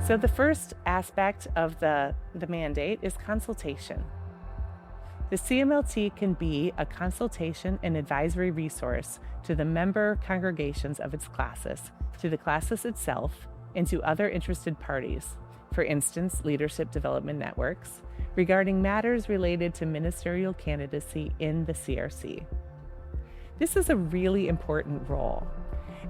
So the first aspect of the mandate is consultation. The CMLT can be a consultation and advisory resource to the member congregations of its classes, to the classes itself, and to other interested parties, for instance, leadership development networks, regarding matters related to ministerial candidacy in the CRC. This is a really important role.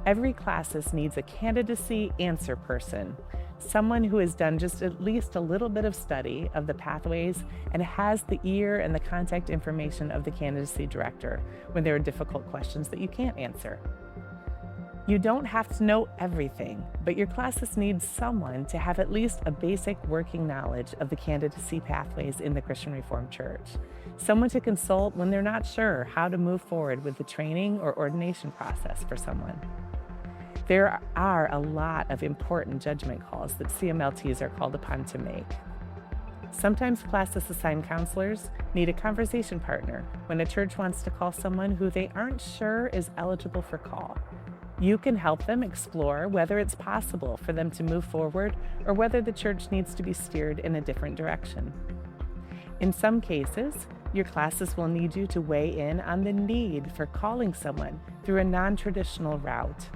Every classis needs a candidacy answer person, someone who has done just at least a little bit of study of the pathways and has the ear and the contact information of the candidacy director when there are difficult questions that you can't answer. You don't have to know everything, but your classis needs someone to have at least a basic working knowledge of the candidacy pathways in the Christian Reformed Church. Someone to consult when they're not sure how to move forward with the training or ordination process for someone. There are a lot of important judgment calls that CMLTs are called upon to make. Sometimes classis assigned counselors need a conversation partner when a church wants to call someone who they aren't sure is eligible for call. You can help them explore whether it's possible for them to move forward or whether the church needs to be steered in a different direction. In some cases, your classes will need you to weigh in on the need for calling someone through a non-traditional route.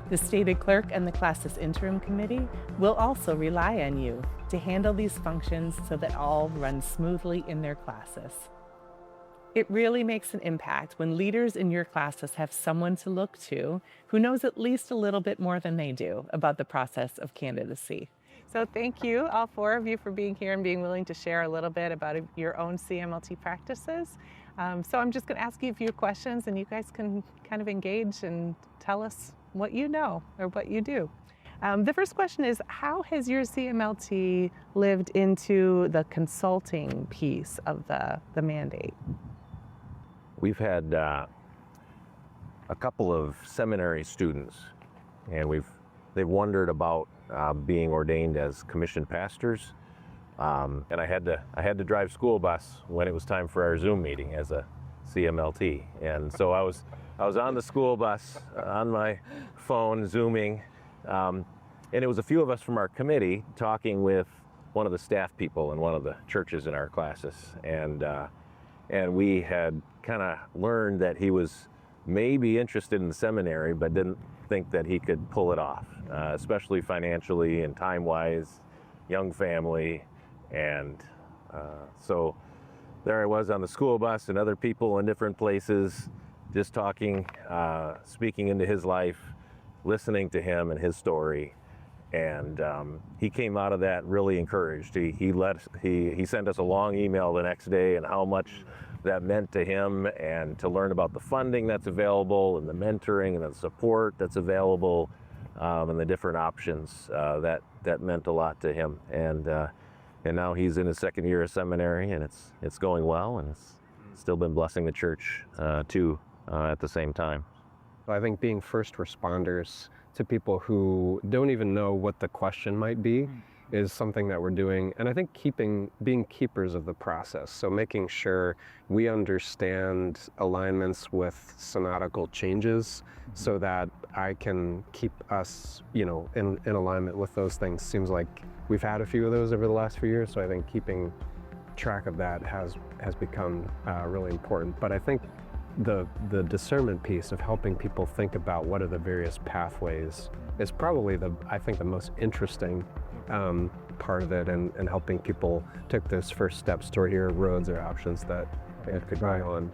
The stated clerk and the classis interim committee will also rely on you to handle these functions so that all runs smoothly in their classes. It really makes an impact when leaders in your classes have someone to look to who knows at least a little bit more than they do about the process of candidacy. So thank you, all four of you, for being here and being willing to share a little bit about your own CMLT practices. So I'm just going to ask you a few questions and you guys can kind of engage and tell us what you know or what you do. The first question is, how has your CMLT lived into the consulting piece of the mandate? We've had a couple of seminary students, and they've wondered about being ordained as commissioned pastors. And I had to drive school bus when it was time for our Zoom meeting as a CMLT, and so I was on the school bus on my phone Zooming, and it was a few of us from our committee talking with one of the staff people in one of the churches in our classes, and we had kind of learned that he was maybe interested in the seminary, but didn't think that he could pull it off, especially financially and time-wise, young family, and so there I was on the school bus and other people in different places, just talking, speaking into his life, listening to him and his story, and he came out of that really encouraged. He sent us a long email the next day and how much that meant to him, and to learn about the funding that's available and the mentoring and the support that's available, and the different options that meant a lot to him. And now he's in his second year of seminary, and it's going well, and it's still been blessing the church too at the same time. I think being first responders to people who don't even know what the question might be is something that we're doing. And I think being keepers of the process. So making sure we understand alignments with synodical changes so that I can keep us, in alignment with those things. Seems like we've had a few of those over the last few years. So I think keeping track of that has become really important. But I think the discernment piece of helping people think about what are the various pathways is probably the most interesting part of it, and helping people take those first steps toward here roads or options that they could go on.